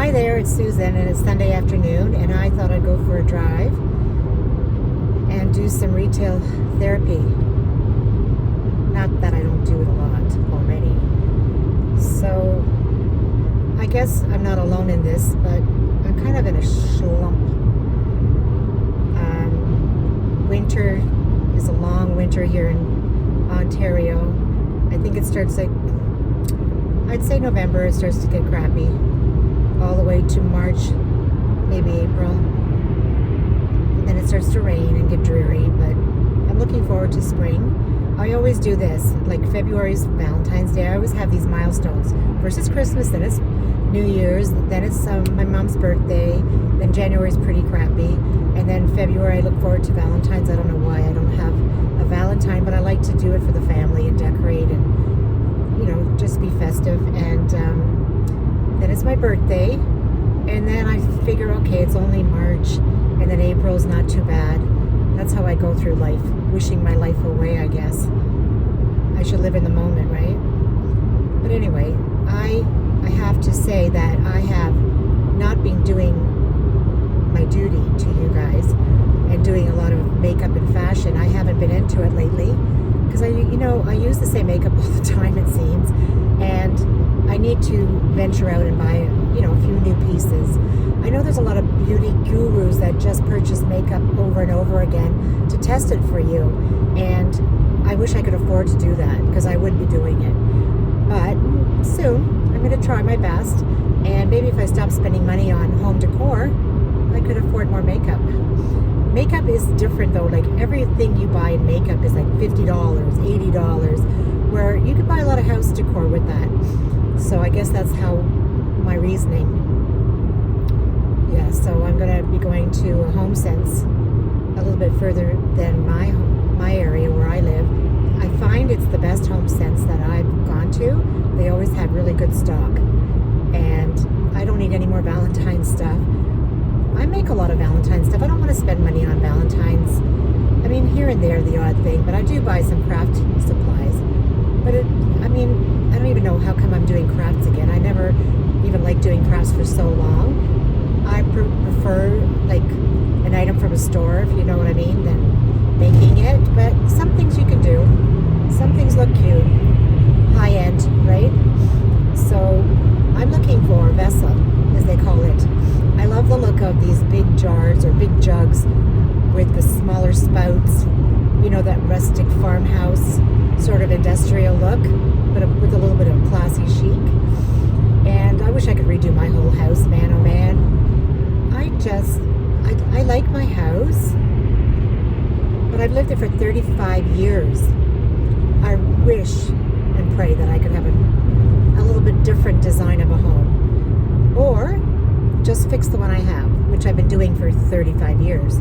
Hi there, it's Susan, and it's Sunday afternoon, and I thought I'd go for a drive and do some retail therapy. Not that I don't do it a lot already. So, I guess I'm not alone in this, but I'm kind of in a slump. Winter is a long winter here in Ontario. I think it starts I'd say November, it starts to get crappy. All the way to March, maybe April. And then it starts to rain and get dreary, but I'm looking forward to spring. I always do this, like February's Valentine's Day. I always have these milestones. First it's Christmas, then it's New Year's, then it's my mom's birthday, then January's pretty crappy, and then February I look forward to Valentine's. I don't know why I don't have a Valentine, but I like to do it for the family and decorate and, just be festive. And then it's my birthday, and then I figure, okay, it's only March, and then April's not too bad. That's how I go through life, wishing my life away, I guess. I should live in the moment, right? But anyway, I have to say that I have not been doing my duty to you guys and doing a lot of makeup and fashion. I haven't been into it lately because I use the same makeup all the time, it seems, and I need to venture out and buy, a few new pieces. I know there's a lot of beauty gurus that just purchase makeup over and over again to test it for you, and I wish I could afford to do that because I would be doing it. But soon, I'm going to try my best, and maybe if I stop spending money on home decor, I could afford more makeup. Makeup is different though, like everything you buy in makeup is like $50, $80, where you could buy a lot of house decor with that. So I guess that's how my reasoning. Yeah, so I'm going to be going to a Home Sense a little bit further than my area where I live. I find it's the best Home Sense that I've gone to. They always have really good stock. And I don't need any more Valentine stuff. I make a lot of Valentine stuff. I don't want to spend money on Valentines. I mean, here and there, the odd thing, but I do buy some craft supplies. But I don't even know how come I'm doing crafts again. I never even liked doing crafts for so long. I prefer like an item from a store, if you know what I mean, than making it. But some things you can do. Some things look cute. High end, right? So I'm looking for a vessel, as they call it. I love the look of these big jars or big jugs with the smaller spouts, that rustic farmhouse sort of industrial look, but with a little bit of classy chic. And I wish I could redo my whole house, man, oh man. I like my house, but I've lived there for 35 years. I wish and pray that I could have a little bit different design of a home, or just fix the one I have, which I've been doing for 35 years.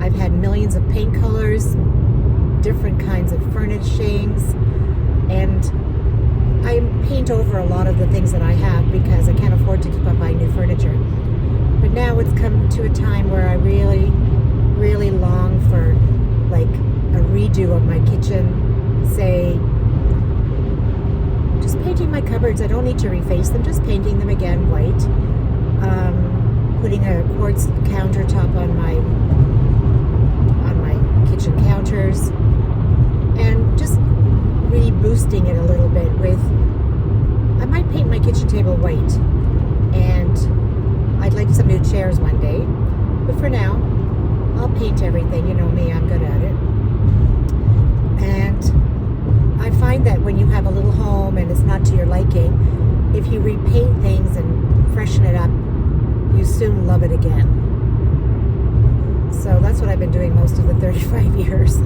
I've had millions of paint colors, different kinds of furnishings, and I paint over a lot of the things that I have because I can't afford to keep on buying new furniture. But now it's come to a time where I really, really long for like a redo of my kitchen, say, just painting my cupboards. I don't need to reface them, just painting them again white. Putting a quartz countertop on my kitchen counters, and just reboosting it a little bit with, I might paint my kitchen table white, and I'd like some new chairs one day, but for now I'll paint everything. You know me, I'm good at it. And I find that when you have a little home and it's not to your liking, if you repaint things and freshen it up, you soon love it again. So that's what I've been doing most of the 35 years.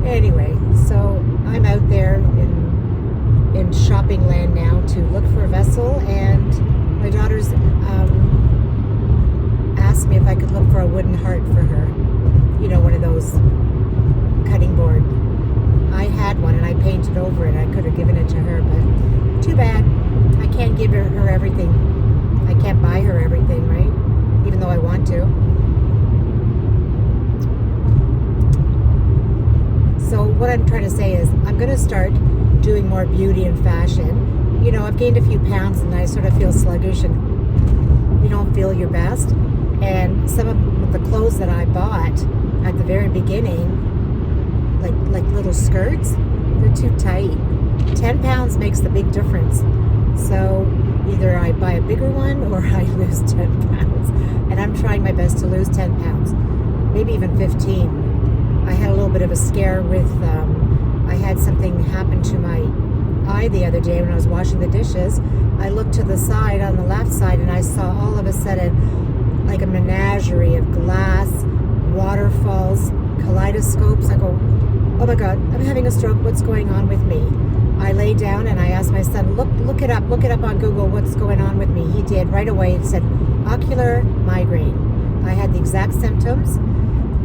Anyway, so I'm out there in shopping land now to look for a vessel, and my daughter's asked me if I could look for a wooden heart for her. One of those cutting board. I had one and I painted over it. I could have given it to her, but too bad. I can't give her everything. I can't buy her everything, right? Even though I want to. So what I'm trying to say is I'm going to start doing more beauty and fashion. I've gained a few pounds and I sort of feel sluggish and you don't feel your best. And some of the clothes that I bought at the very beginning, like little skirts, they're too tight. 10 pounds makes the big difference. So either I buy a bigger one or I lose 10 pounds. And I'm trying my best to lose 10 pounds, maybe even 15. I had a little bit of a scare with, I had something happen to my eye the other day when I was washing the dishes. I looked to the side, on the left side, and I saw all of a sudden like a menagerie of glass, waterfalls, kaleidoscopes. I go, oh my God, I'm having a stroke. What's going on with me? I lay down and I asked my son, look it up on Google, what's going on with me. He did right away. It said ocular migraine. I had the exact symptoms,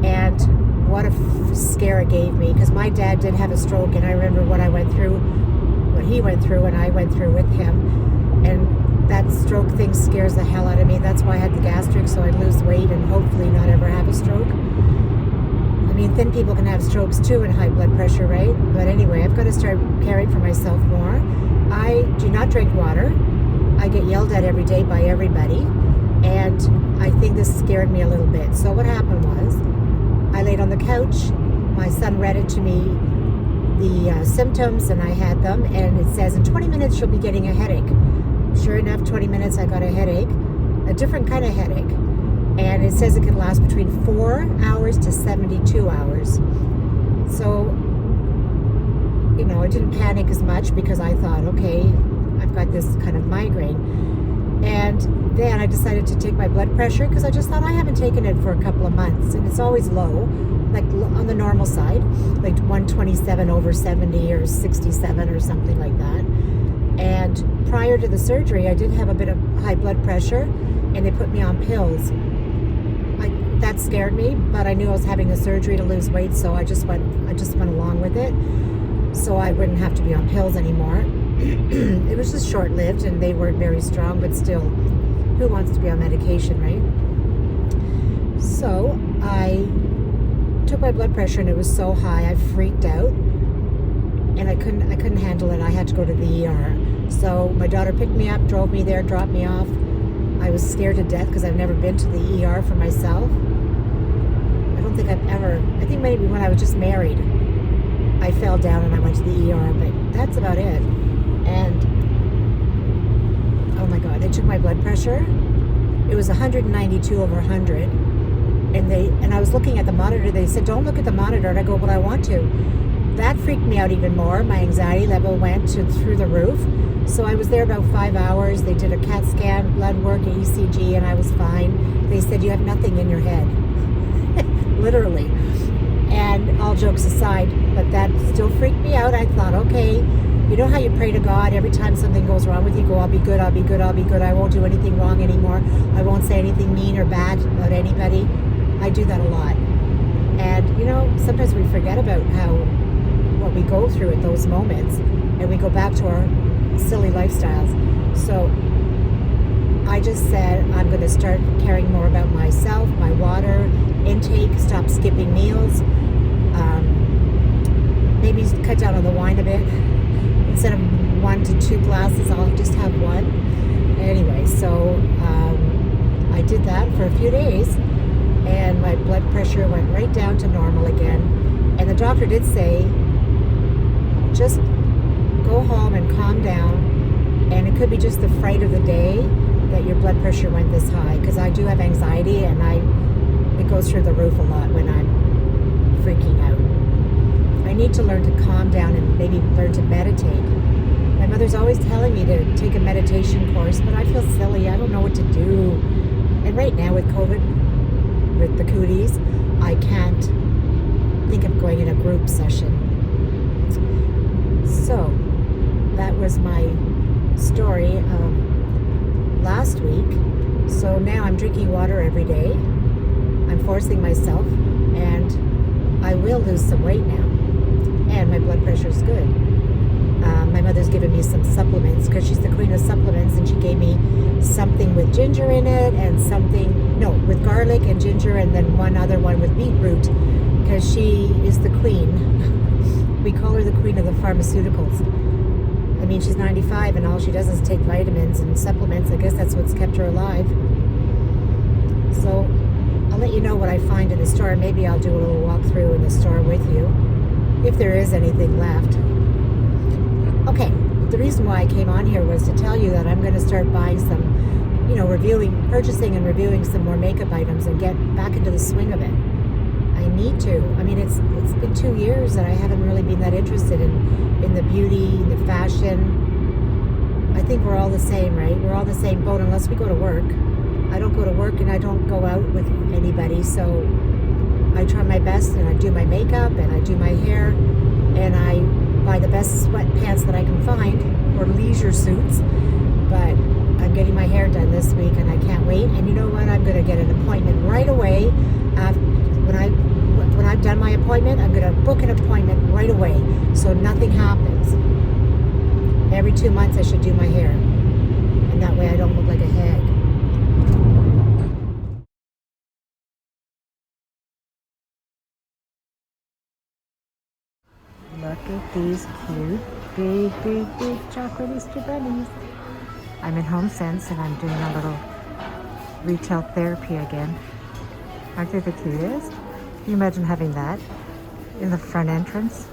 and what a scare it gave me, because my dad did have a stroke, and I remember what he went through and I went through with him, and that stroke thing scares the hell out of me. That's why I had the gastric, so I'd lose weight and hopefully not ever have a stroke. I mean, thin people can have strokes too and high blood pressure, right? But anyway, I've got to start caring for myself more. I do not drink water. I get yelled at every day by everybody, and I think this scared me a little bit. So what happened was, I laid on the couch. My son read it to me, the symptoms, and I had them, and it says in 20 minutes you'll be getting a headache. Sure enough, 20 minutes I got a headache, a different kind of headache. And it says it can last between 4 hours to 72 hours. So, you know, I didn't panic as much because I thought, okay, I've got this kind of migraine. And then I decided to take my blood pressure, because I just thought, I haven't taken it for a couple of months, and it's always low, like on the normal side, like 127 over 70 or 67 or something like that. And prior to the surgery, I did have a bit of high blood pressure, and they put me on pills. That scared me, but I knew I was having the surgery to lose weight, so I just went along with it, so I wouldn't have to be on pills anymore. It was just short-lived, and they weren't very strong, but still, who wants to be on medication, right? So I took my blood pressure, and it was so high, I freaked out, and I couldn't handle it. I had to go to the ER. So my daughter picked me up, drove me there, dropped me off. I was scared to death because I've never been to the ER for myself. I think maybe when I was just married, I fell down and I went to the ER, but that's about it. And oh my God, they took my blood pressure. It was 192 over 100. And I was looking at the monitor. They said, don't look at the monitor. And I go, but I want to. That freaked me out even more. My anxiety level went through the roof. So I was there about 5 hours. They did a CAT scan, blood work, an ECG, and I was fine. They said, you have nothing in your head. Literally. And all jokes aside, but that still freaked me out. I thought, okay, you know how you pray to God every time something goes wrong with you, go, I'll be good, I'll be good, I'll be good. I won't do anything wrong anymore. I won't say anything mean or bad about anybody. I do that a lot. And, you know, sometimes we forget about what we go through at those moments, and we go back to our silly lifestyles. So I just said, I'm going to start caring more about myself, my water intake, stop skipping meals, maybe cut down on the wine a bit. Instead of 1 to 2 glasses, I'll just have one. Anyway, so I did that for a few days, and my blood pressure went right down to normal again. And the doctor did say, just go home and calm down, and it could be just the fright of the day that your blood pressure went this high, because I do have anxiety, and it goes through the roof a lot when I'm freaking out. I need to learn to calm down and maybe learn to meditate. My mother's always telling me to take a meditation course, but I feel silly. I don't know what to do. And right now with COVID, with the cooties, I can't think of going in a group session. So that was my story of last week. So now I'm drinking water every day. I'm forcing myself, and I will lose some weight now. And my blood pressure is good. My mother's given me some supplements, because she's the queen of supplements, and she gave me something with ginger in it, and with garlic and ginger, and then one other one with beetroot, because she is the queen. We call her the queen of the pharmaceuticals. I mean, she's 95, and all she does is take vitamins and supplements. I guess that's what's kept her alive. you know what I find in the store. Maybe I'll do a little walkthrough in the store with you, if there is anything left. Okay, the reason why I came on here was to tell you that I'm going to start buying some, purchasing and reviewing some more makeup items and get back into the swing of it. I need to. I mean, it's been 2 years that I haven't really been that interested in the beauty, the fashion. I think we're all the same, right? We're all the same boat unless we go to work. I don't go to work and I don't go out with anybody, so I try my best and I do my makeup and I do my hair and I buy the best sweatpants that I can find, or leisure suits. But I'm getting my hair done this week and I can't wait. And you know what? I'm going to get an appointment right away. When I've done my appointment, I'm going to book an appointment right away so nothing happens. Every 2 months I should do my hair, and that way I don't look like a hag. Look at these cute, big chocolate Easter bunnies. I'm in HomeSense and I'm doing a little retail therapy again. Aren't they the cutest? Can you imagine having that in the front entrance?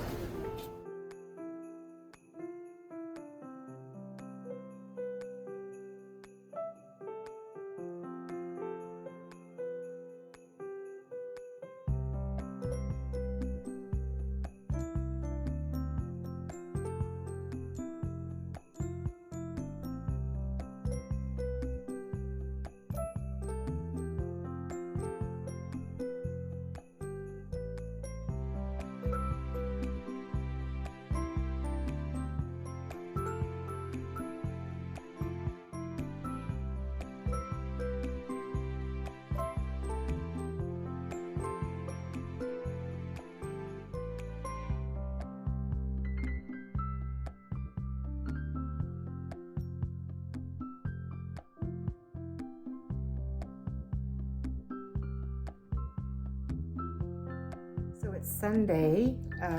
So it's Sunday,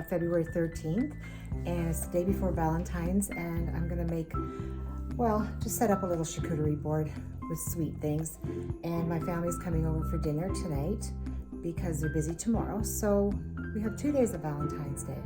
February 13th, and it's the day before Valentine's, and I'm gonna make, just set up a little charcuterie board with sweet things. And my family's coming over for dinner tonight because they're busy tomorrow. So we have 2 days of Valentine's Day.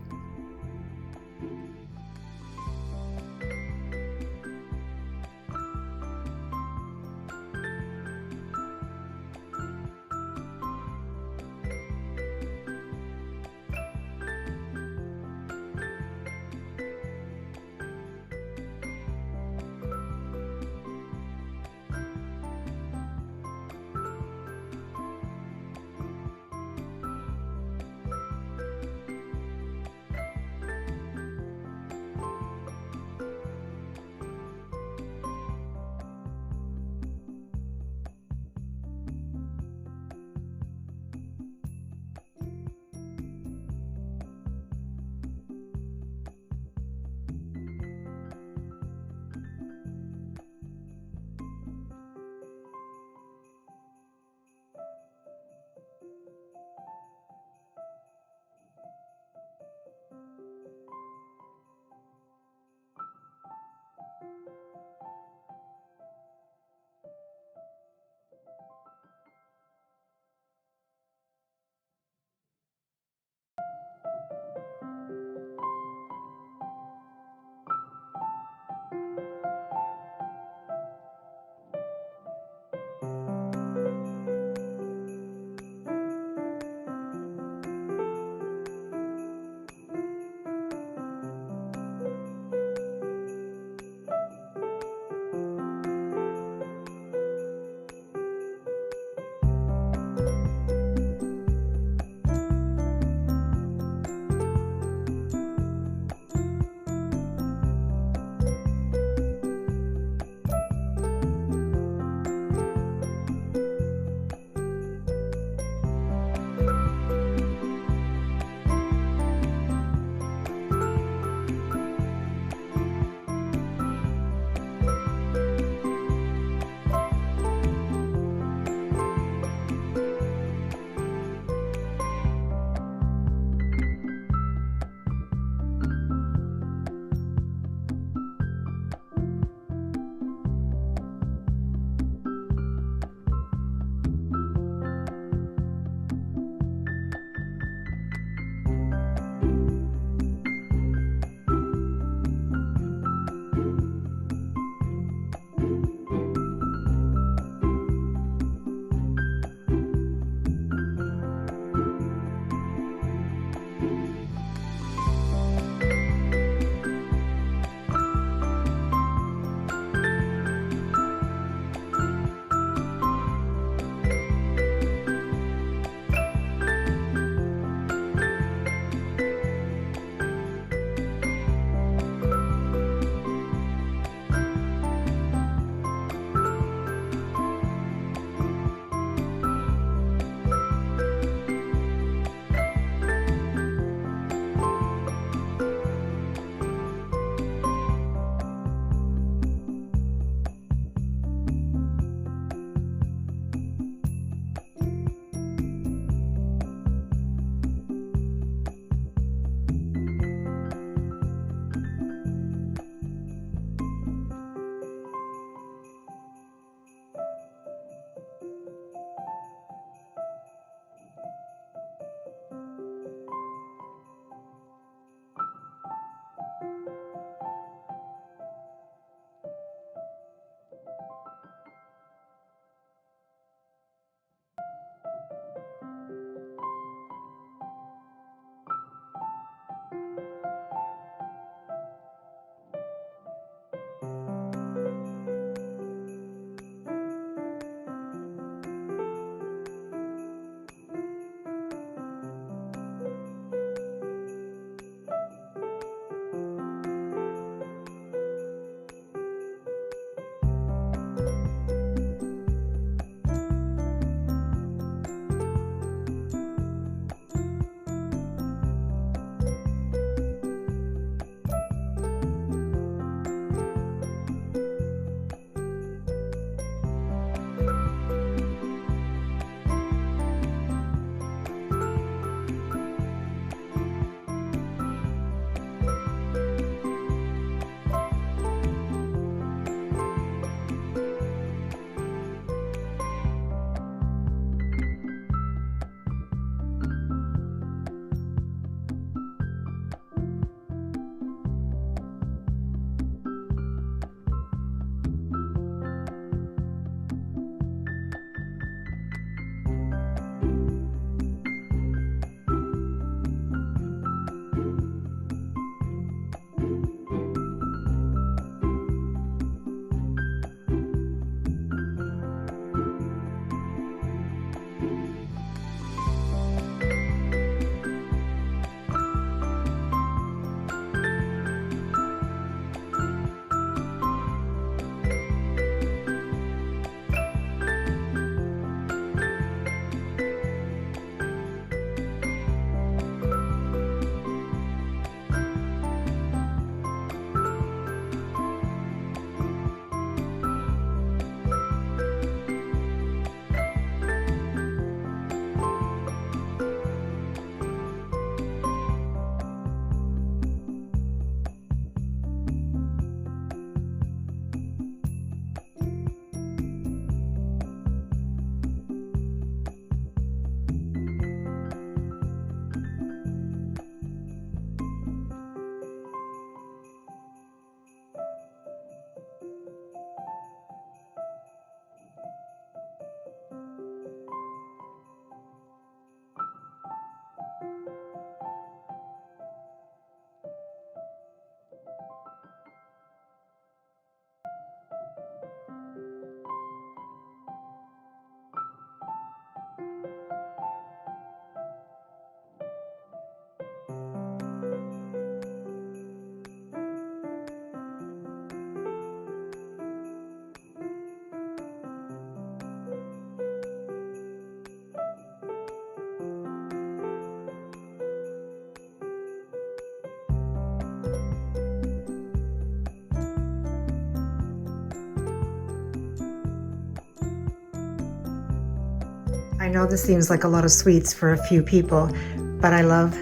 I know this seems like a lot of sweets for a few people, but I love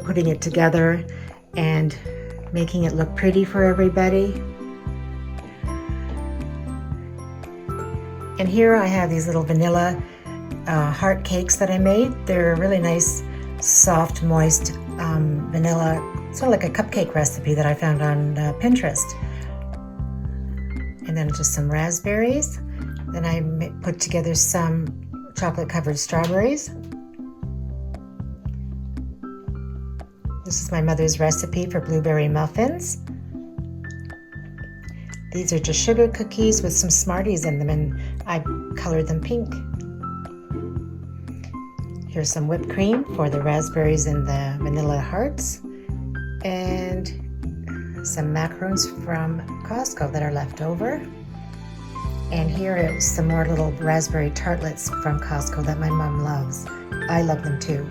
putting it together and making it look pretty for everybody. And here I have these little vanilla heart cakes that I made. They're really nice, soft, moist vanilla, sort of like a cupcake recipe that I found on Pinterest. And then just some raspberries. Then I put together some chocolate covered strawberries. This is my mother's recipe for blueberry muffins. These are just sugar cookies with some Smarties in them, and I colored them pink. Here's some whipped cream for the raspberries and the vanilla hearts, and some macarons from Costco that are left over. And here is some more little raspberry tartlets from Costco that my mom loves. I love them too.